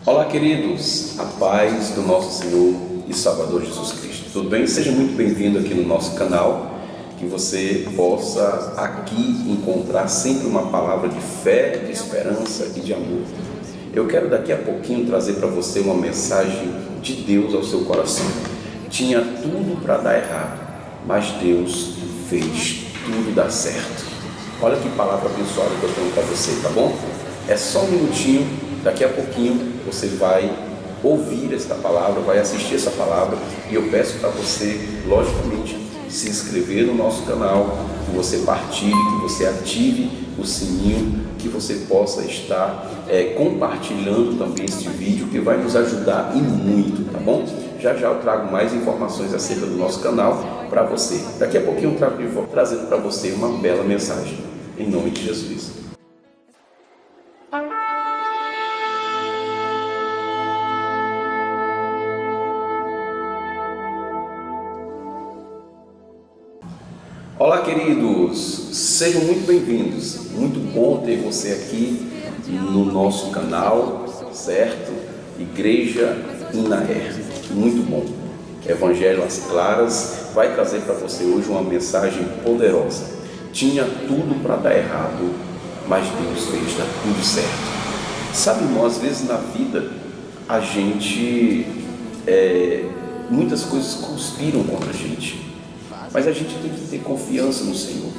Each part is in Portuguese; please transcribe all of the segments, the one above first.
Olá, queridos, a paz do nosso Senhor e Salvador Jesus Cristo. Tudo bem? Seja muito bem-vindo aqui no nosso canal, que você possa aqui encontrar sempre uma palavra de fé, de esperança e de amor. Eu quero daqui a pouquinho trazer para você uma mensagem de Deus ao seu coração. Tinha tudo para dar errado, mas Deus fez tudo dar certo. Olha que palavra abençoada que eu tenho para você, tá bom? É só um minutinho, daqui a pouquinho você vai ouvir esta palavra, vai assistir essa palavra, e eu peço para você, logicamente, se inscrever no nosso canal, que você partilhe, que você ative o sininho, que você possa estar compartilhando também este vídeo, que vai nos ajudar e muito, tá bom? Já já eu trago mais informações acerca do nosso canal para você. Daqui a pouquinho eu vou trazendo para você uma bela mensagem, em nome de Jesus. Olá, queridos, sejam muito bem-vindos. Muito bom ter você aqui no nosso canal, certo? Igreja Inaer, muito bom. Evangelho às Claras vai trazer para você hoje uma mensagem poderosa. Tinha tudo para dar errado, mas Deus fez dar tudo certo. Sabe, irmão, às vezes na vida a gente, muitas coisas conspiram contra a gente. Mas a gente tem que ter confiança no Senhor.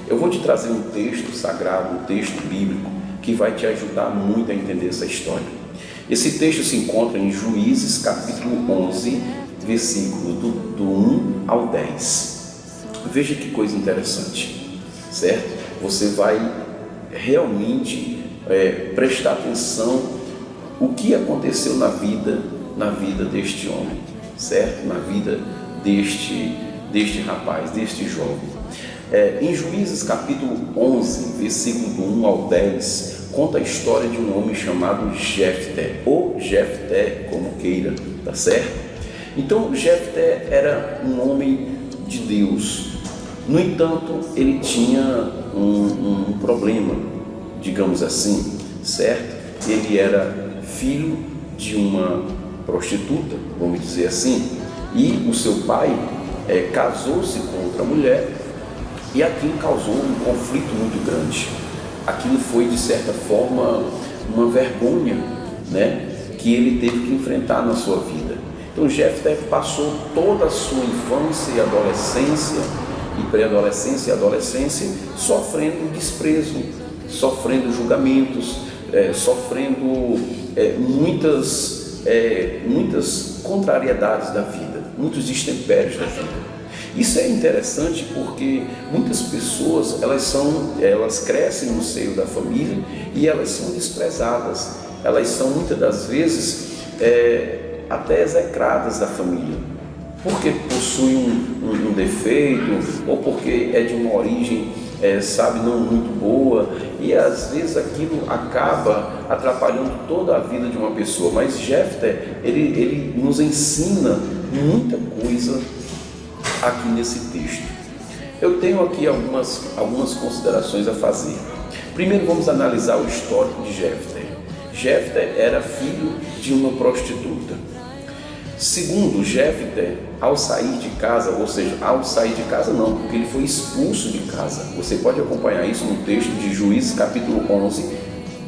Eu vou te trazer um texto sagrado, um texto bíblico, que vai te ajudar muito a entender essa história. Esse texto se encontra em Juízes, capítulo 11, versículo do 1 ao 10. Veja que coisa interessante, certo? Você vai realmente prestar atenção o que aconteceu na vida deste homem, certo? Na vida deste rapaz, deste jovem. Em Juízes capítulo 11, versículo do 1 ao 10, conta a história de um homem chamado Jefté, ou Jefté, como queira, tá certo? Então Jefté era um homem de Deus. No entanto, ele tinha um problema, digamos assim, certo? Ele era filho de uma prostituta, vamos dizer assim, e o seu pai casou-se com outra mulher, e aquilo causou um conflito muito grande. Aquilo foi, de certa forma, uma vergonha, né, que ele teve que enfrentar na sua vida. Então Jefté passou toda a sua infância e adolescência, e pré-adolescência e adolescência, sofrendo desprezo, sofrendo julgamentos, sofrendo muitas contrariedades da vida, muitos destempéreos da vida. Isso é interessante porque muitas pessoas elas crescem no seio da família e elas são desprezadas, elas são muitas das vezes até execradas da família, porque possui um defeito ou porque é de uma origem não muito boa, e às vezes aquilo acaba atrapalhando toda a vida de uma pessoa. Mas Jefté, ele nos ensina muita coisa aqui nesse texto. Eu tenho aqui algumas considerações a fazer. Primeiro, vamos analisar o histórico de Jefté. Jefté era filho de uma prostituta. Segundo, Jefté, ao sair de casa, ou seja, ao sair de casa não, porque ele foi expulso de casa. Você pode acompanhar isso no texto de Juízes, capítulo 11,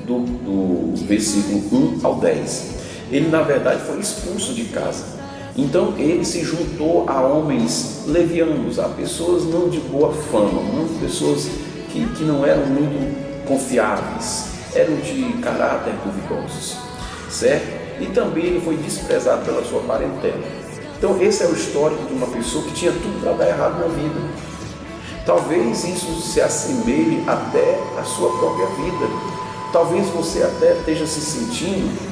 do versículo 1 ao 10. Ele, na verdade, foi expulso de casa. Então, ele se juntou a homens levianos, a pessoas não de boa fama, pessoas que não eram muito confiáveis, eram de caráter duvidosos, certo? E também ele foi desprezado pela sua parentela. Então esse é o histórico de uma pessoa que tinha tudo para dar errado na vida. Talvez isso se assemelhe até à sua própria vida. Talvez você até esteja se sentindo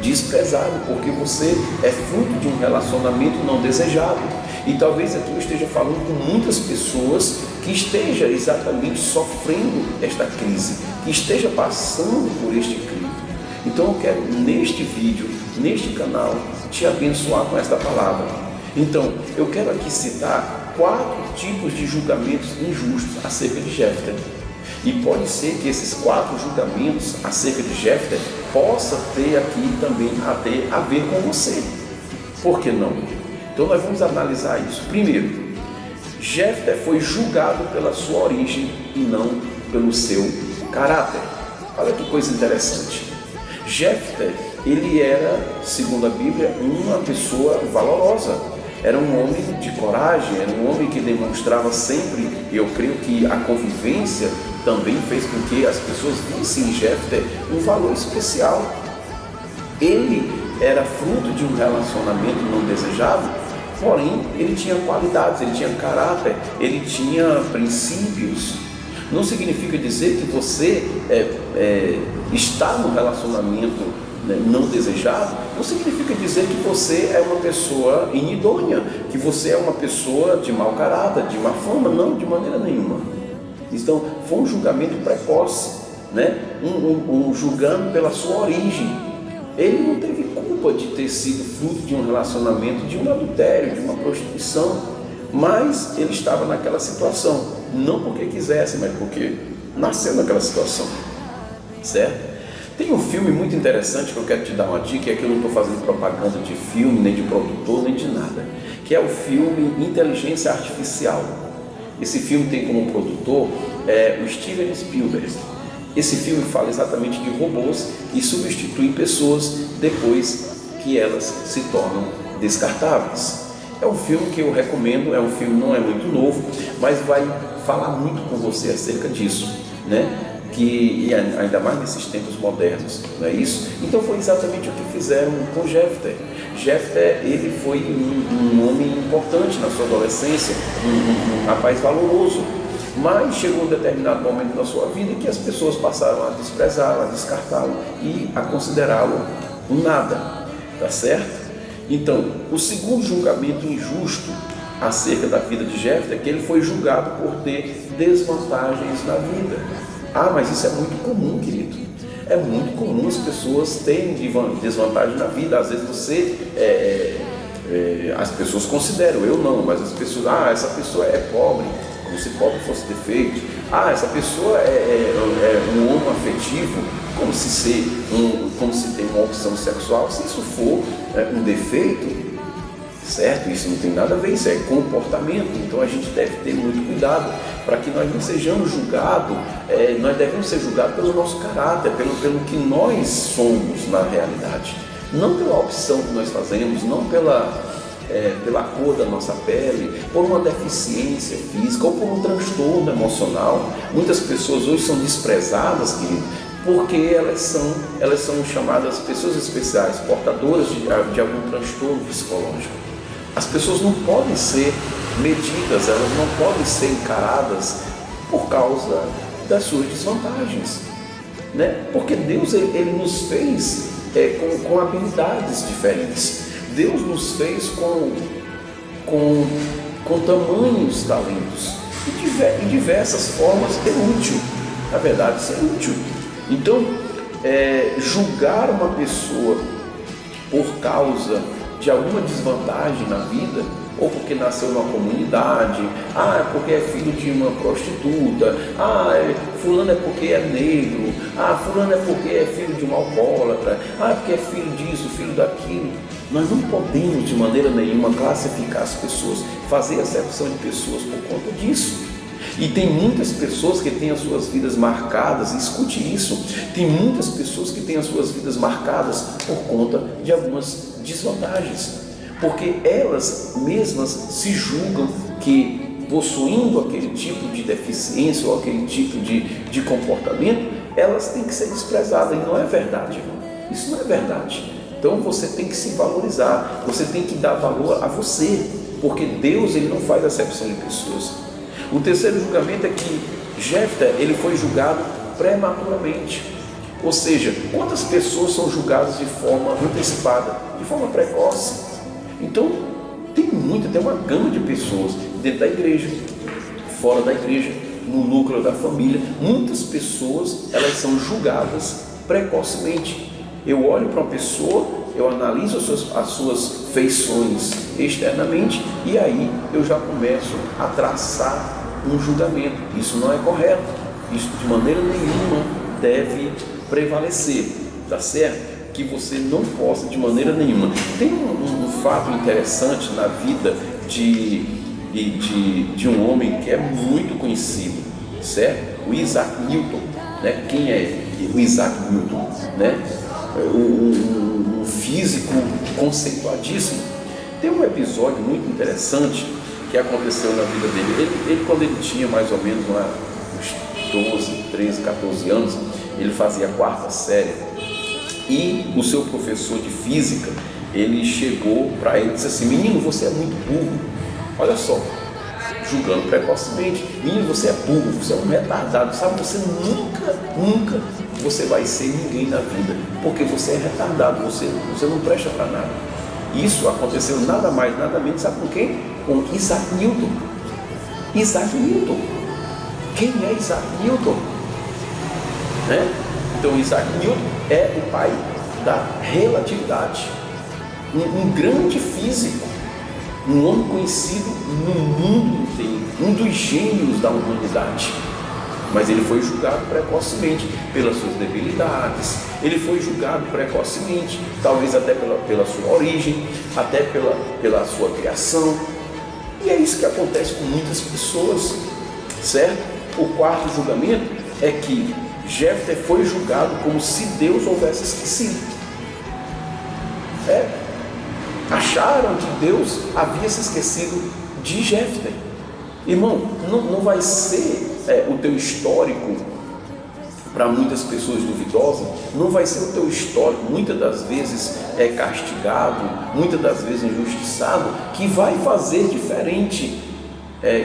desprezado, porque você é fruto de um relacionamento não desejado. E talvez aqui eu esteja falando com muitas pessoas que estejam exatamente sofrendo esta crise, que esteja passando por este crime. Então eu quero, neste vídeo, neste canal, te abençoar com esta palavra. Então, eu quero aqui citar 4 tipos de julgamentos injustos acerca de Jefté. E pode ser que esses 4 julgamentos acerca de Jefté possa ter aqui também a ver com você. Por que não? Então nós vamos analisar isso. Primeiro, Jefté foi julgado pela sua origem e não pelo seu caráter. Olha que coisa interessante. Jefté, ele era, segundo a Bíblia, uma pessoa valorosa. Era um homem de coragem, era um homem que demonstrava sempre, e eu creio que a convivência também fez com que as pessoas vissem em Jefté um valor especial. Ele era fruto de um relacionamento não desejado, porém ele tinha qualidades, ele tinha caráter, ele tinha princípios. Não significa dizer que você está no relacionamento não desejado, não significa dizer que você é uma pessoa inidônea, que você é uma pessoa de mau caráter, de má fama, não, de maneira nenhuma. Então, foi um julgamento precoce, né? Um julgando pela sua origem. Ele não teve culpa de ter sido fruto de um relacionamento, de um adultério, de uma prostituição, mas ele estava naquela situação, não porque quisesse, mas porque nasceu naquela situação, certo? Tem um filme muito interessante que eu quero te dar uma dica, é que eu não estou fazendo propaganda de filme, nem de produtor, nem de nada, que é o filme Inteligência Artificial. Esse filme tem como produtor o Steven Spielberg. Esse filme fala exatamente de robôs que substituem pessoas depois que elas se tornam descartáveis. É um filme que eu recomendo, é um filme não é muito novo, mas vai falar muito com você acerca disso, né? E ainda mais nesses tempos modernos, não é isso? Então foi exatamente o que fizeram com Jefté. Jefté, ele foi um homem importante na sua adolescência, um rapaz valoroso, mas chegou um determinado momento na sua vida em que as pessoas passaram a desprezá-lo, a descartá-lo e a considerá-lo um nada, tá certo? Então, o segundo julgamento injusto acerca da vida de Jefté é que ele foi julgado por ter desvantagens na vida. Ah, mas isso é muito comum, querido. É muito comum as pessoas terem desvantagem na vida. Às vezes as pessoas consideram, eu não, mas as pessoas, essa pessoa é pobre, como se pobre fosse defeito. Essa pessoa é um homo afetivo, como se tem uma opção sexual. Se isso for um defeito, certo? Isso não tem nada a ver, isso é comportamento. Então a gente deve ter muito cuidado para que nós não sejamos julgados. Nós devemos ser julgados pelo nosso caráter, pelo que nós somos na realidade, não pela opção que nós fazemos, não pela cor da nossa pele, por uma deficiência física ou por um transtorno emocional. Muitas pessoas hoje são desprezadas, querido, porque elas são chamadas pessoas especiais, portadoras de algum transtorno psicológico. As pessoas não podem ser medidas, elas não podem ser encaradas por causa das suas desvantagens, né? Porque Deus ele nos fez com habilidades diferentes. Deus nos fez com tamanhos talentos e diversas formas de ser útil, na verdade, ser útil. Então, julgar uma pessoa por causa de alguma desvantagem na vida, ou porque nasceu numa comunidade, porque é filho de uma prostituta, fulano é porque é negro, fulano é porque é filho de um alcoólatra, porque é filho disso, filho daquilo. Nós não podemos de maneira nenhuma classificar as pessoas, fazer acepção de pessoas por conta disso. E tem muitas pessoas que têm as suas vidas marcadas, escute isso, tem muitas pessoas que têm as suas vidas marcadas por conta de algumas desvantagens, porque elas mesmas se julgam que, possuindo aquele tipo de deficiência ou aquele tipo de comportamento, elas têm que ser desprezadas, e não é verdade, irmão. Isso não é verdade. Então você tem que se valorizar, você tem que dar valor a você, porque Deus ele não faz acepção de pessoas. O terceiro julgamento é que Jefté ele foi julgado prematuramente. Ou seja, quantas pessoas são julgadas de forma antecipada, de forma precoce? Então, tem uma gama de pessoas dentro da igreja, fora da igreja, no núcleo da família. Muitas pessoas, elas são julgadas precocemente. Eu olho para uma pessoa, eu analiso as suas feições externamente e aí eu já começo a traçar um julgamento. Isso não é correto. Isso de maneira nenhuma deve prevalecer. tá certo? Que você não possa de maneira nenhuma. Tem um fato interessante na vida de um homem que é muito conhecido, certo? O Isaac Newton, né? Quem é o Isaac Newton, né? Um físico conceituadíssimo. Tem um episódio muito interessante que aconteceu na vida dele. Ele quando ele tinha mais ou menos uns 12, 13, 14 anos, ele fazia a quarta série, e o seu professor de física, ele chegou para ele e disse assim: menino, você é muito burro. Olha só, julgando precocemente: menino, você é burro, você é um retardado, sabe, você nunca você vai ser ninguém na vida, porque você é retardado, você não presta para nada. Isso aconteceu nada mais, nada menos, sabe com quem? Com Isaac Newton. Isaac Newton. Quem é Isaac Newton? Né? Então Isaac Newton é o pai da relatividade, um grande físico, um homem conhecido no mundo inteiro, um dos gênios da humanidade. Mas ele foi julgado precocemente pelas suas debilidades, ele foi julgado precocemente, talvez até pela sua origem, até pela sua criação. E é isso que acontece com muitas pessoas, certo? O quarto julgamento é que Jefté foi julgado como se Deus houvesse esquecido. Acharam que Deus havia se esquecido de Jefté. Irmão, não vai ser o teu histórico, para muitas pessoas duvidosas, não vai ser o teu histórico, muitas das vezes castigado, muitas das vezes injustiçado, que vai fazer diferente,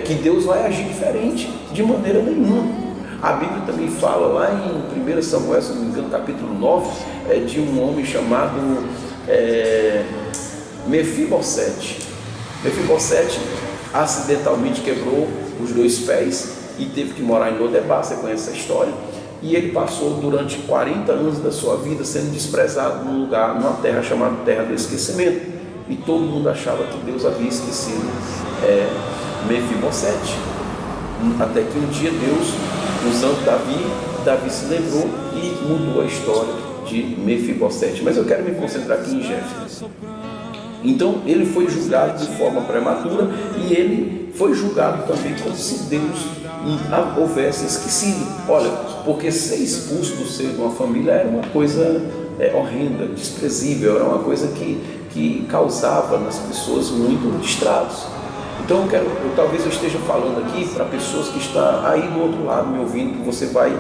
que Deus vai agir diferente, de maneira nenhuma. A Bíblia também fala lá em 1 Samuel, se não me engano, capítulo 9, de um homem chamado Mefibosete. Mefibosete acidentalmente quebrou os 2 pés e teve que morar em Lodebar, você conhece essa história, e ele passou durante 40 anos da sua vida sendo desprezado num lugar, numa terra chamada Terra do Esquecimento, e todo mundo achava que Deus havia esquecido Mefibosete, até que um dia Deus, usando Davi se lembrou e mudou a história de Mefibosete. Mas eu quero me concentrar aqui em Jefté. Então ele foi julgado de forma prematura, e ele foi julgado também como se Deus houvesse esquecido. Olha, porque ser expulso do seio de uma família era uma coisa horrenda, desprezível, era uma coisa que causava nas pessoas muito estragos. Então talvez eu esteja falando aqui para pessoas que estão aí do outro lado me ouvindo, que você vai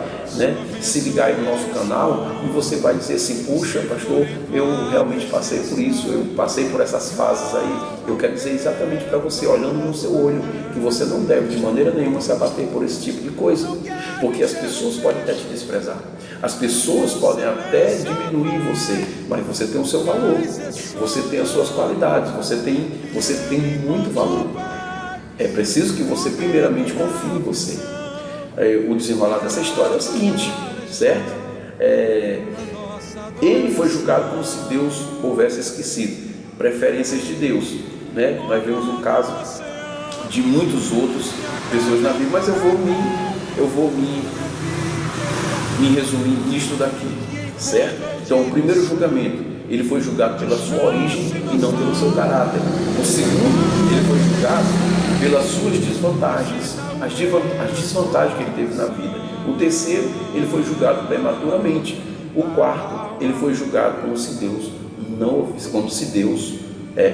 se ligar aí no nosso canal e você vai dizer assim: puxa, pastor, eu realmente passei por isso, eu passei por essas fases aí. Eu quero dizer exatamente para você, olhando no seu olho, que você não deve de maneira nenhuma se abater por esse tipo de coisa, porque as pessoas podem até te desprezar, as pessoas podem até diminuir você, mas você tem o seu valor, você tem as suas qualidades, você tem muito valor. É preciso que você primeiramente confie em você. O desenrolar dessa história é o seguinte, certo? Ele foi julgado como se Deus houvesse esquecido, preferências de Deus, né? Nós vemos um caso de muitos outros pessoas na Bíblia, mas eu vou me resumir nisto daqui, certo? Então, o primeiro julgamento, ele foi julgado pela sua origem e não pelo seu caráter. O segundo, ele foi julgado pelas suas desvantagens, as desvantagens que ele teve na vida. O terceiro, ele foi julgado prematuramente. O quarto, ele foi julgado como se Deus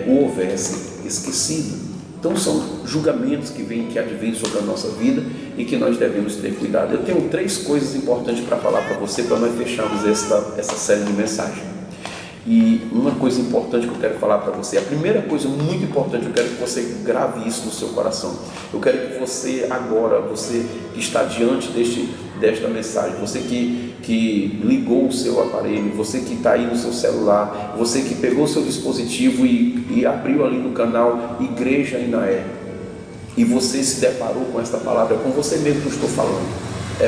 o houvesse esquecido. Então são julgamentos que advêm sobre a nossa vida e que nós devemos ter cuidado. Eu tenho 3 coisas importantes para falar para você, para nós fecharmos essa série de mensagens. E uma coisa importante que eu quero falar para você, a primeira coisa muito importante, eu quero que você grave isso no seu coração. Eu quero que você agora, você que está diante desta mensagem, você que ligou o seu aparelho, você que está aí no seu celular, você que pegou o seu dispositivo e abriu ali no canal Igreja Inaé, e você se deparou com esta palavra, com você mesmo que eu estou falando.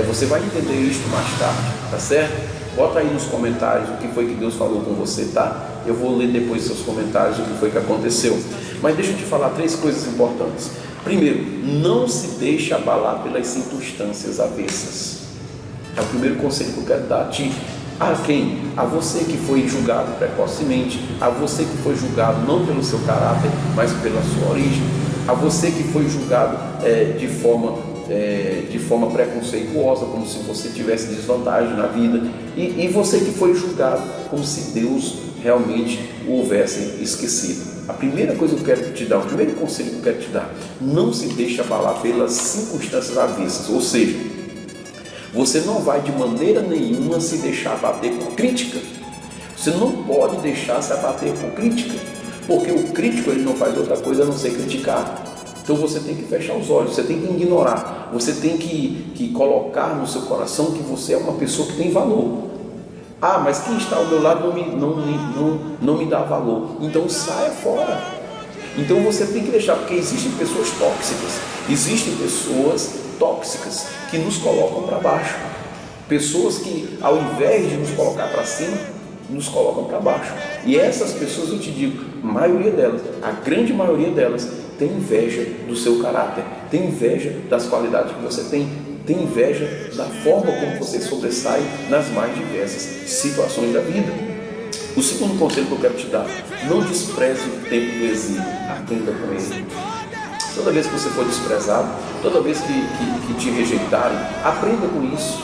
Você vai entender isto mais tarde, tá certo? Bota aí nos comentários o que foi que Deus falou com você, tá? Eu vou ler depois seus comentários o que foi que aconteceu. Mas deixa eu te falar 3 coisas importantes. Primeiro, não se deixe abalar pelas circunstâncias avessas. É o primeiro conselho que eu quero dar a ti, A quem? A você que foi julgado precocemente, a você que foi julgado não pelo seu caráter, mas pela sua origem, a você que foi julgado de forma preconceituosa, como se você tivesse desvantagem na vida, e você que foi julgado como se Deus realmente o houvesse esquecido. A primeira coisa que eu quero te dar, o primeiro conselho que eu quero te dar: não se deixe abalar pelas circunstâncias avessas, ou seja, você não vai de maneira nenhuma se deixar abater por crítica. Você não pode deixar se abater por crítica, porque o crítico ele não faz outra coisa a não ser criticar. Então você tem que fechar os olhos, você tem que ignorar, você tem que colocar no seu coração que você é uma pessoa que tem valor. Ah, mas quem está ao meu lado não me dá valor, então saia fora. Então você tem que deixar, porque existem pessoas tóxicas que nos colocam para baixo, pessoas que ao invés de nos colocar para cima, nos colocam para baixo. E essas pessoas, eu te digo, a grande maioria delas tem inveja do seu caráter, tem inveja das qualidades que você tem inveja da forma como você sobressai nas mais diversas situações da vida. O segundo conselho que eu quero te dar: não despreze o tempo do exílio, aprenda com ele. Toda vez que você for desprezado, toda vez que te rejeitarem, aprenda com isso.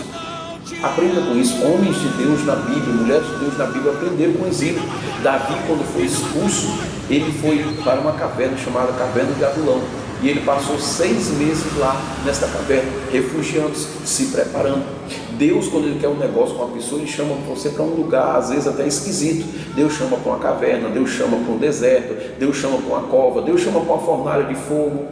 Aprenda com isso. Homens de Deus na Bíblia, mulheres de Deus na Bíblia aprenderam com o exílio. Davi, quando foi expulso, ele foi para uma caverna chamada Caverna de Adulão. E ele passou 6 meses lá nesta caverna, refugiando-se, se preparando. Deus, quando Ele quer um negócio com uma pessoa, Ele chama você para um lugar, às vezes até esquisito. Deus chama para uma caverna, Deus chama para um deserto, Deus chama para uma cova, Deus chama para uma fornalha de fogo.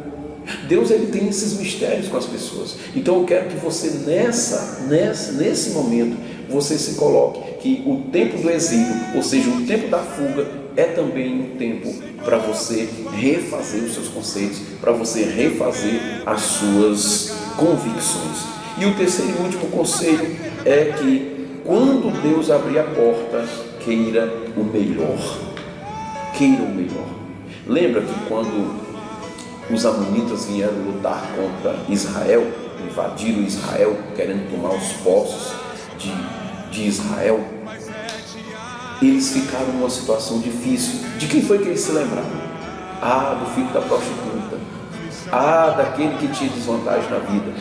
Deus, Ele tem esses mistérios com as pessoas. Então eu quero que você nesse momento, você se coloque que o tempo do exílio, ou seja, o tempo da fuga, é também um tempo para você refazer os seus conceitos, para você refazer as suas convicções. E o terceiro e último conselho é que quando Deus abrir a porta, queira o melhor. Queira o melhor. Lembra que quando os amonitas vieram lutar contra Israel, invadiram Israel, querendo tomar os poços de Israel, eles ficaram numa situação difícil. De quem foi que eles se lembraram? Do filho da prostituta, daquele que tinha desvantagem na vida,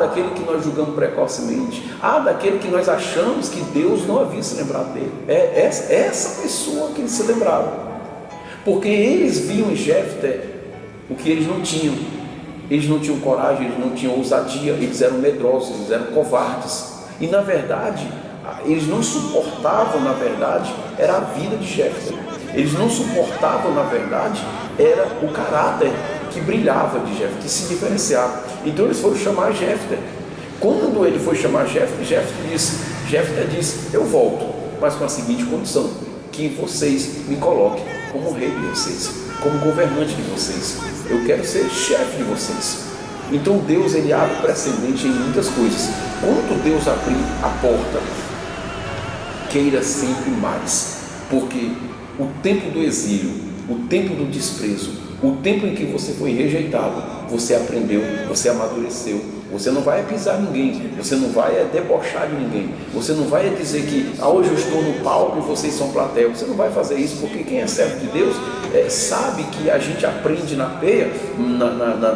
daquele que nós julgamos precocemente, daquele que nós achamos que Deus não havia se lembrado dele. É essa pessoa que eles se lembraram, porque eles viam em Jefté o que eles não tinham. Eles não tinham coragem, eles não tinham ousadia, eles eram medrosos, eles eram covardes. E na verdade, eles não suportavam, na verdade, era a vida de Jefté. Eles não suportavam, na verdade, era o caráter que brilhava de Jefté, que se diferenciava. Então eles foram chamar Jefté. Quando ele foi chamar Jefté, Jefté disse: eu volto, mas com a seguinte condição: que vocês me coloquem como rei de vocês, como governante de vocês. Eu quero ser chefe de vocês. Então Deus, Ele abre precedente em muitas coisas. Quando Deus abrir a porta, queira sempre mais, porque o tempo do exílio, o tempo do desprezo, o tempo em que você foi rejeitado, você aprendeu, você amadureceu. Você não vai pisar ninguém, você não vai debochar de ninguém, você não vai dizer que hoje eu estou no palco e vocês são plateia. Você não vai fazer isso, porque quem é servo de Deus sabe que a gente aprende na peia,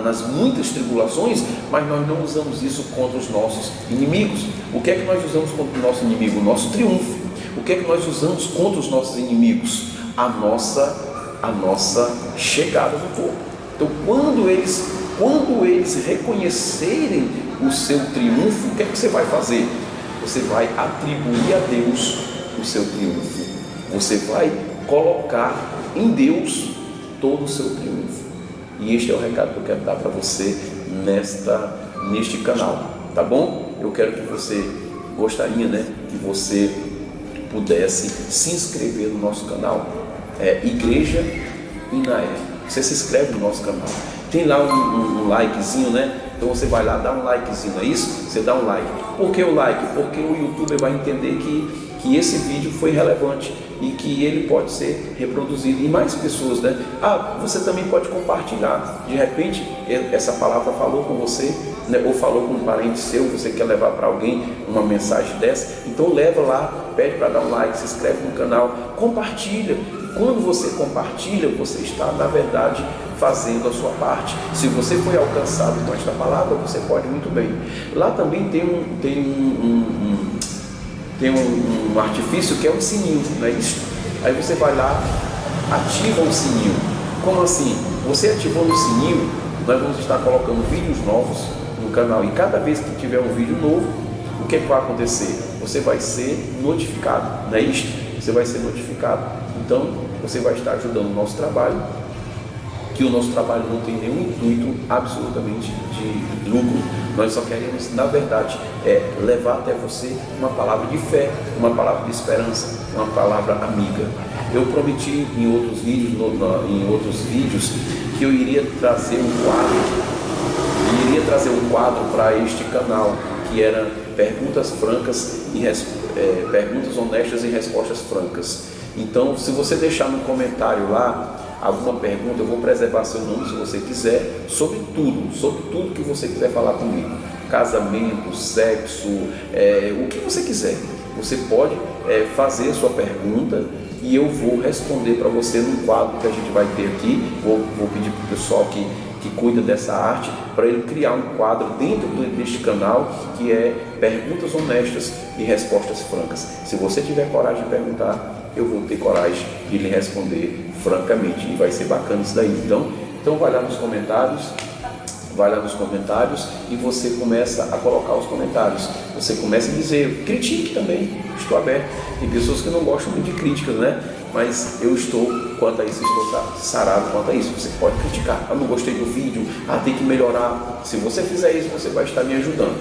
nas muitas tribulações, mas nós não usamos isso contra os nossos inimigos. O que é que nós usamos contra o nosso inimigo? O nosso triunfo. O que é que nós usamos contra os nossos inimigos? A nossa chegada no corpo. Então quando eles reconhecerem o seu triunfo, o que é que você vai fazer? Você vai atribuir a Deus o seu triunfo. Você vai colocar em Deus todo o seu triunfo. E este é o recado que eu quero dar para você neste canal, tá bom? Eu quero que você gostaria, que você pudesse se inscrever no nosso canal, Igreja Inaé. Você se inscreve no nosso canal. Tem lá um likezinho, Então você vai lá, dá um likezinho, é isso? Você dá um like. Por que o like? Porque o YouTube vai entender que esse vídeo foi relevante e que ele pode ser reproduzido. E mais pessoas, Você também pode compartilhar. De repente, essa palavra falou com você né, ou falou com um parente seu, você quer levar para alguém uma mensagem dessa, então leva lá, pede para dar um like, se inscreve no canal, compartilha. Quando você compartilha, você está, na verdade, fazendo a sua parte. Se você foi alcançado com esta palavra, você pode muito bem. Lá também tem um artifício que é um sininho, não é isso? Aí você vai lá, ativa o sininho. Como assim? Você ativou o sininho, nós vamos estar colocando vídeos novos no canal, e cada vez que tiver um vídeo novo, o que vai acontecer? Você vai ser notificado, não é isto? Você vai ser notificado. Então, você vai estar ajudando o nosso trabalho, que o nosso trabalho não tem nenhum intuito absolutamente de lucro. Nós só queremos, na verdade, levar até você uma palavra de fé, uma palavra de esperança, uma palavra amiga. Eu prometi em outros vídeos que eu iria trazer um quadro para este canal, que era perguntas francas e perguntas honestas e respostas francas. Então, se você deixar no comentário lá alguma pergunta, eu vou preservar seu nome se você quiser, sobre tudo que você quiser falar comigo. Casamento, sexo, o que você quiser. Você pode fazer sua pergunta e eu vou responder para você num quadro que a gente vai ter aqui. Vou pedir para o pessoal que cuida dessa arte, para ele criar um quadro dentro deste canal, que é perguntas honestas e respostas francas. Se você tiver coragem de perguntar, eu vou ter coragem de lhe responder francamente, e vai ser bacana isso daí. Então vai lá nos comentários e você começa a colocar os comentários. Você começa a dizer, critique também, estou aberto. Tem pessoas que não gostam muito de críticas, né? Mas eu estou, quanto a isso, estou sarado quanto a isso. Você pode criticar, não gostei do vídeo, tem que melhorar. Se você fizer isso, você vai estar me ajudando.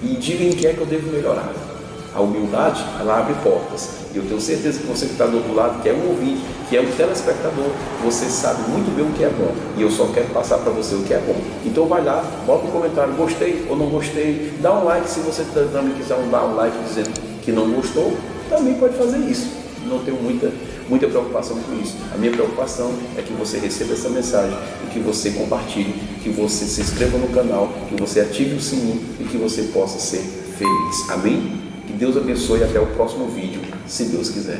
E diga em que é que eu devo melhorar. A humildade, ela abre portas. E eu tenho certeza que você que está do outro lado, que é um ouvinte, que é um telespectador, você sabe muito bem o que é bom. E eu só quero passar para você o que é bom. Então vai lá, bota um comentário, gostei ou não gostei. Dá um like, se você também quiser dar um like dizendo que não gostou, também pode fazer isso. Não tenho muita preocupação com isso. A minha preocupação é que você receba essa mensagem e que você compartilhe, que você se inscreva no canal, que você ative o sininho e que você possa ser feliz. Amém? Que Deus abençoe e até o próximo vídeo, se Deus quiser.